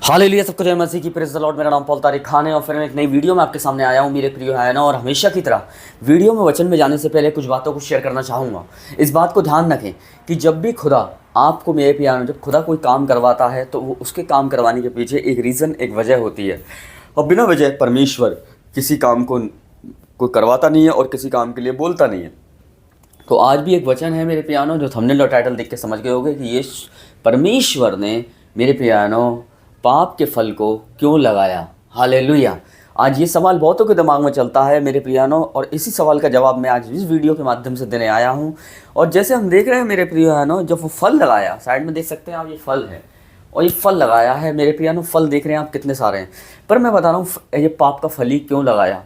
Hallelujah, सबको जय मसीह की, प्रेज़ द लॉर्ड। मेरा नाम पॉल तारिक खान है और फिर मैं एक नई वीडियो में आपके सामने आया हूँ मेरे प्रिय है ना। और हमेशा की तरह वीडियो में वचन में जाने से पहले कुछ बातों को शेयर करना चाहूँगा। इस बात को ध्यान रखें कि जब भी खुदा आपको, मेरे प्रिय, जब खुदा कोई काम करवाता है तो वो उसके काम करवाने के पीछे एक रीज़न, एक वजह होती है। और बिना वजह परमेश्वर किसी काम को कोई करवाता नहीं है और किसी काम के लिए बोलता नहीं है। तो आज भी एक वचन है मेरे प्यानो, जो थंबनेल और टाइटल देख के समझ गए होंगे कि ये परमेश्वर ने मेरे प्यानो पाप के फल को क्यों लगाया। हालेलुया। आज ये सवाल बहुतों के दिमाग में चलता है मेरे प्रियानो, और इसी सवाल का जवाब मैं आज इस वीडियो के माध्यम से देने आया हूँ। और जैसे हम देख रहे हैं मेरे प्रियानो, जब वो फल लगाया, साइड में देख सकते हैं आप, ये फल है और ये फल लगाया है मेरे प्रियानो। फल देख रहे हैं आप कितने सारे हैं, पर मैं बता रहा हूँ ये पाप का फल ही क्यों लगाया।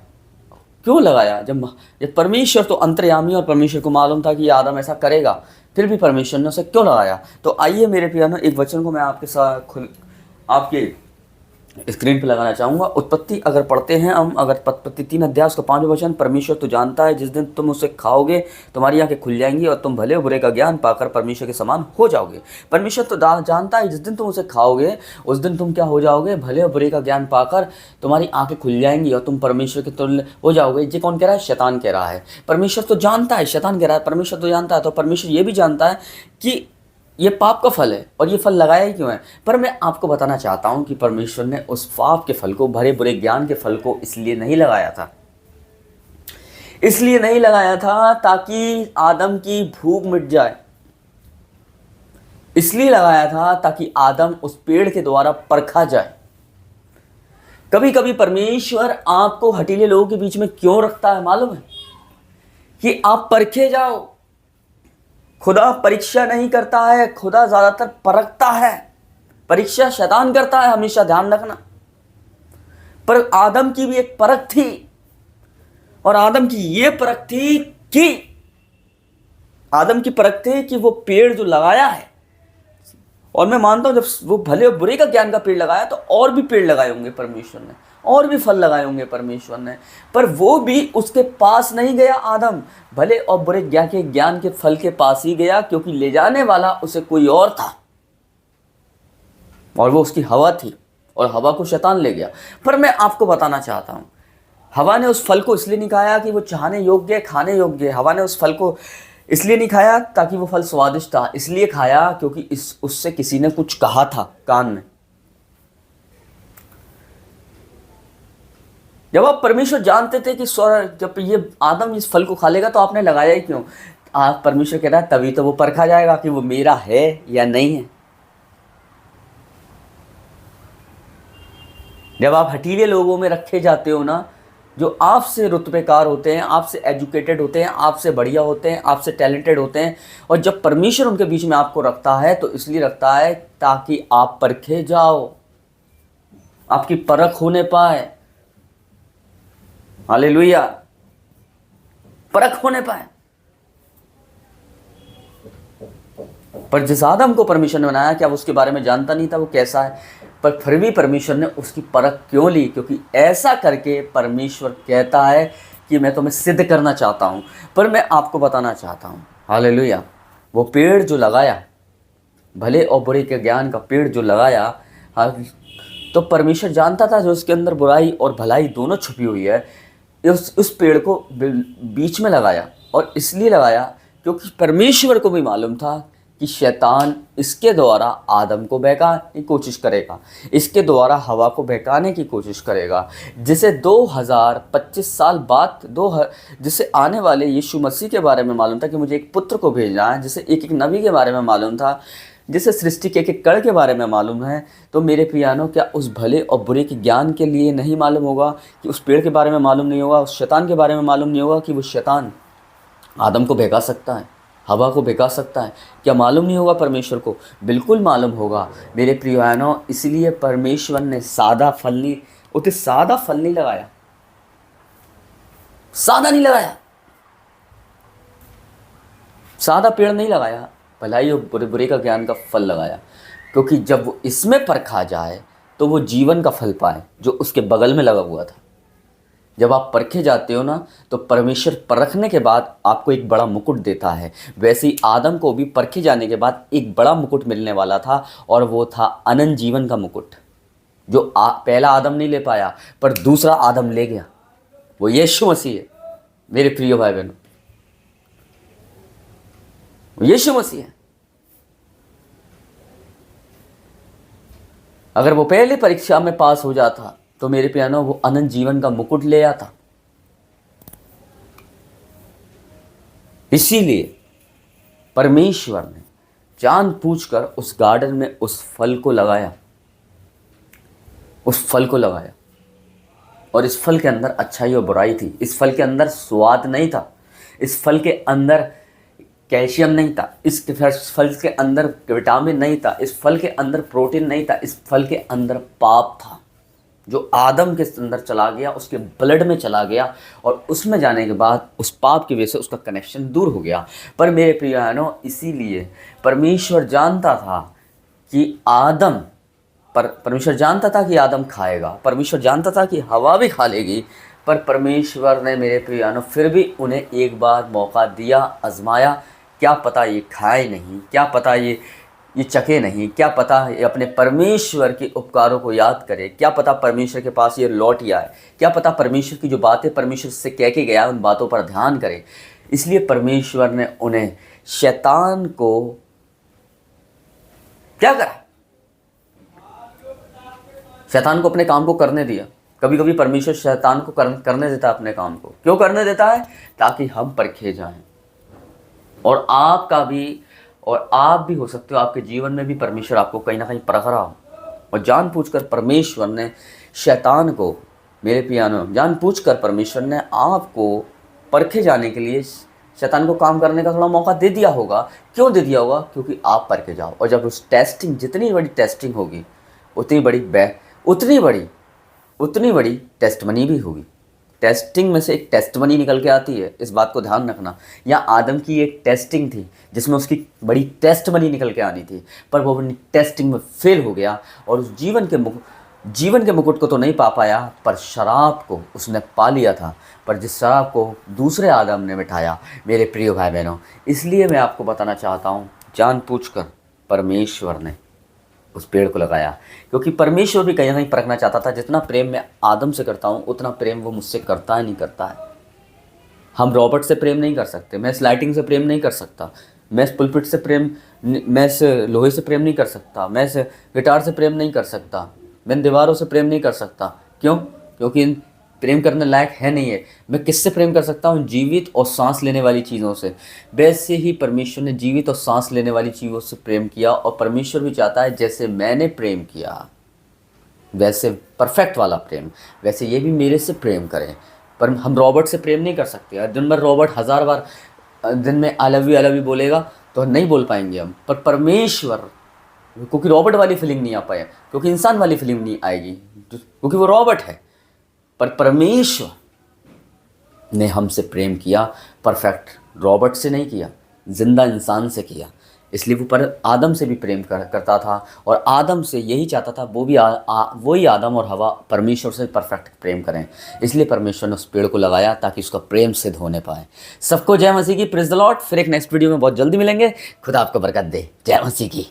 क्यों लगाया? जब परमेश्वर तो अंतर्यामी, और परमेश्वर को मालूम था कि ये आदम ऐसा करेगा, फिर भी परमेश्वर ने उसे क्यों लगाया। तो आइए मेरे प्रियानो, एक वचन को मैं आपके साथ आपके स्क्रीन पे लगाना चाहूँगा। उत्पत्ति अगर पढ़ते हैं हम, अगर उत्पत्ति 3 अध्याय उसका 5वां वचन, परमेश्वर तो जानता है जिस दिन तुम उसे खाओगे तुम्हारी आंखें खुल जाएंगी और तुम भले और बुरे का ज्ञान पाकर परमेश्वर के समान हो जाओगे। परमेश्वर तो जानता है जिस दिन तुम उसे खाओगे उस दिन तुम क्या हो जाओगे, भले और बुरे का ज्ञान पाकर तुम्हारी आंखें खुल जाएंगी और तुम परमेश्वर के तुल्य हो जाओगे। ये कौन कह रहा है? शैतान कह रहा है। परमेश्वर तो जानता है, शैतान कह रहा है परमेश्वर तो जानता है। तो परमेश्वर ये भी जानता है कि ये पाप का फल है और ये फल लगाया ही क्यों है। पर मैं आपको बताना चाहता हूँ कि परमेश्वर ने उस पाप के फल को, भरे बुरे ज्ञान के फल को इसलिए नहीं लगाया था। इसलिए नहीं लगाया था ताकि आदम की भूख मिट जाए। इसलिए लगाया था ताकि आदम उस पेड़ के द्वारा परखा जाए। कभी कभी परमेश्वर आपको हठीले लोगों के बीच में क्यों रखता है मालूम है? कि आप परखे जाओ। खुदा परीक्षा नहीं करता है, खुदा ज्यादातर परखता है। परीक्षा शैतान करता है, हमेशा ध्यान रखना। पर आदम की भी एक परख थी, और आदम की ये परख थी कि आदम की परख थी कि वो पेड़ जो लगाया है, और मैं मानता हूं जब वो भले और बुरे का ज्ञान का पेड़ लगाया तो और भी पेड़ लगाए होंगे परमेश्वर ने, और भी फल लगाए होंगे परमेश्वर ने, पर वो भी उसके पास नहीं गया। आदम भले और बुरे ज्ञान के फल के पास ही गया, क्योंकि ले जाने वाला उसे कोई और था, और वो उसकी हवा थी, और हवा को शैतान ले गया। पर मैं आपको बताना चाहता हूं, हवा ने उस फल को इसलिए नहीं खाया कि वो चाहने योग्य, खाने योग्य। हवा ने उस फल को इसलिए नहीं खाया ताकि वो फल स्वादिष्ट था, इसलिए खाया क्योंकि उससे किसी ने कुछ कहा था कान में। जब आप परमेश्वर जानते थे कि जब ये आदम इस फल को खा लेगा तो आपने लगाया ही क्यों? आप परमेश्वर कह रहा है तभी तो वो परखा जाएगा कि वो मेरा है या नहीं है। जब आप हठीले लोगों में रखे जाते हो ना, जो आपसे रुतबेकार होते हैं, आपसे एजुकेटेड होते हैं, आपसे बढ़िया होते हैं, आपसे टैलेंटेड होते हैं, और जब परमेश्वर उनके बीच में आपको रखता है तो इसलिए रखता है ताकि आप परखे जाओ, आपकी परख होने पाए। हालेलुया, परख होने पाए। पर जिस आदम को परमेश्वर ने बनाया, क्या वो उसके बारे में जानता नहीं था वो कैसा है? पर फिर भी परमेश्वर ने उसकी परख क्यों ली? क्योंकि ऐसा करके परमेश्वर कहता है कि मैं तुम्हें सिद्ध करना चाहता हूँ। पर मैं आपको बताना चाहता हूँ, हालेलुया, वो पेड़ जो लगाया, भले और बुरे के ज्ञान का पेड़ जो लगाया, तो परमेश्वर जानता था जो उसके अंदर बुराई और भलाई दोनों छुपी हुई है। उस पेड़ को बीच में लगाया, और इसलिए लगाया क्योंकि परमेश्वर को भी मालूम था कि शैतान इसके द्वारा आदम को बहकाने की कोशिश करेगा, इसके द्वारा हवा को बहकाने की कोशिश करेगा, जिसे 2025 साल बाद जिसे आने वाले यीशु मसीह के बारे में मालूम था कि मुझे एक पुत्र को भेजना है, जिसे एक एक नबी के बारे में मालूम था, जिसे सृष्टि के एक कण के बारे में मालूम है। तो मेरे प्रियानो, क्या उस भले और बुरे के ज्ञान के लिए नहीं मालूम होगा? कि उस पेड़ के बारे में मालूम नहीं होगा? उस शैतान के बारे में मालूम नहीं होगा कि वो शैतान आदम को बहका सकता है, हवा को बहका सकता है? क्या मालूम नहीं होगा परमेश्वर को? बिल्कुल मालूम होगा मेरे प्रियानो। इसलिए परमेश्वर ने सादा फल नहीं लगाया, सादा नहीं लगाया, सादा पेड़ नहीं लगाया, भलाई और बुरे का ज्ञान का फल लगाया। क्योंकि जब वो इसमें परखा जाए तो वो जीवन का फल पाए जो उसके बगल में लगा हुआ था। जब आप परखे जाते हो ना, तो परमेश्वर परखने के बाद आपको एक बड़ा मुकुट देता है। वैसे ही आदम को भी परखे जाने के बाद एक बड़ा मुकुट मिलने वाला था, और वो था अनंत जीवन का मुकुट। जो पहला आदम नहीं ले पाया पर दूसरा आदम ले गया, वो यीशु मसीह है मेरे प्रिय भाई बहनों, वो यीशु मसीह है। अगर वो पहले परीक्षा में पास हो जाता तो मेरे प्यानो वो अनंत जीवन का मुकुट ले आता। इसीलिए परमेश्वर ने जानबूझकर उस गार्डन में उस फल को लगाया, उस फल को लगाया। और इस फल के अंदर अच्छाई और बुराई थी, इस फल के अंदर स्वाद नहीं था, इस फल के अंदर कैल्शियम नहीं था, इस फल के अंदर विटामिन नहीं था, इस फल के अंदर प्रोटीन नहीं था, इस फल के अंदर पाप था जो आदम के अंदर चला गया, उसके ब्लड में चला गया और उसमें जाने के बाद उस पाप की वजह से उसका कनेक्शन दूर हो गया। पर मेरे प्रिय बहनों, इसीलिए परमेश्वर जानता था कि आदम परमेश्वर जानता था कि आदम खाएगा, परमेश्वर जानता था कि हवा भी खा लेगी, पर परमेश्वर ने मेरे प्रिय बहनों फिर भी उन्हें एक बार मौका दिया, आजमाया। क्या पता ये खाए नहीं, क्या पता ये चखे नहीं, क्या पता ये अपने परमेश्वर के उपकारों को याद करे, क्या पता परमेश्वर के पास ये लौट ही आए, क्या पता परमेश्वर की जो बातें परमेश्वर से कह के गया उन बातों पर ध्यान करे। इसलिए परमेश्वर ने उन्हें शैतान को क्या करा, शैतान को अपने काम को करने दिया। कभी कभी परमेश्वर शैतान को करने देता है अपने काम को। क्यों करने देता है? ताकि हम परखे जाएं। और आप भी हो सकते हो, आपके जीवन में भी परमेश्वर आपको कहीं ना कहीं परख रहा हो। और जानबूझकर परमेश्वर ने शैतान को, मेरे पियानो, जानबूझकर परमेश्वर ने आपको परखे जाने के लिए शैतान को काम करने का थोड़ा मौका दे दिया होगा। क्यों दे दिया होगा? क्योंकि आप परखे जाओ। और जब उस टेस्टिंग, जितनी बड़ी टेस्टिंग होगी उतनी बड़ी टेस्टमनी भी होगी। टेस्टिंग में से एक टेस्टमनी निकल के आती है, इस बात को ध्यान रखना। यहाँ आदम की एक टेस्टिंग थी जिसमें उसकी बड़ी टेस्टमनी निकल के आनी थी, पर वो अपनी टेस्टिंग में फेल हो गया और उस जीवन के मुकुट को तो नहीं पा पाया, पर शराब को उसने पा लिया था। पर जिस शराब को दूसरे आदम ने मिठाया, मेरे प्रिय भाई बहनों, इसलिए मैं आपको बताना चाहता हूँ, जानबूझकर परमेश्वर ने उस पेड़ को लगाया, क्योंकि परमेश्वर भी कहीं ना कहीं परखना चाहता था। जितना प्रेम मैं आदम से करता हूँ उतना प्रेम वो मुझसे करता है नहीं करता है। हम रॉबर्ट से प्रेम नहीं कर सकते, मैं इस लाइटिंग से प्रेम नहीं कर सकता, मैं इस पुलपिट से प्रेम, मैं इस लोहे से प्रेम नहीं कर सकता, मैं इस गिटार से प्रेम नहीं कर सकता, मैं इन दीवारों से प्रेम नहीं कर सकता। क्यों? क्योंकि इन प्रेम करने लायक है नहीं है। मैं किससे प्रेम कर सकता हूँ? जीवित और सांस लेने वाली चीज़ों से। वैसे ही परमेश्वर ने जीवित और सांस लेने वाली चीज़ों से प्रेम किया, और परमेश्वर भी चाहता है जैसे मैंने प्रेम किया, वैसे परफेक्ट वाला प्रेम, वैसे ये भी मेरे से प्रेम करें। पर हम रॉबर्ट से प्रेम नहीं कर सकते। दिन भर रॉबर्ट 1000 बार दिन में आई लव यू बोलेगा तो नहीं बोल पाएंगे हम। पर परमेश्वर, क्योंकि रॉबर्ट वाली फीलिंग नहीं आ पाए, क्योंकि इंसान वाली फीलिंग नहीं आएगी, क्योंकि वो रॉबर्ट है। पर परमेश्वर ने हमसे प्रेम किया, परफेक्ट रॉबर्ट से नहीं किया, जिंदा इंसान से किया। इसलिए वो पर आदम से भी प्रेम करता था, और आदम से यही चाहता था वो भी वही आदम और हवा परमेश्वर से परफेक्ट प्रेम करें। इसलिए परमेश्वर ने उस पेड़ को लगाया ताकि उसका प्रेम सिद्ध होने पाए। सबको जय मसीह की, प्रेज द लॉर्ड। फिर एक नेक्स्ट वीडियो में बहुत जल्दी मिलेंगे। खुदा आपको बरकत दे। जय मसीह की।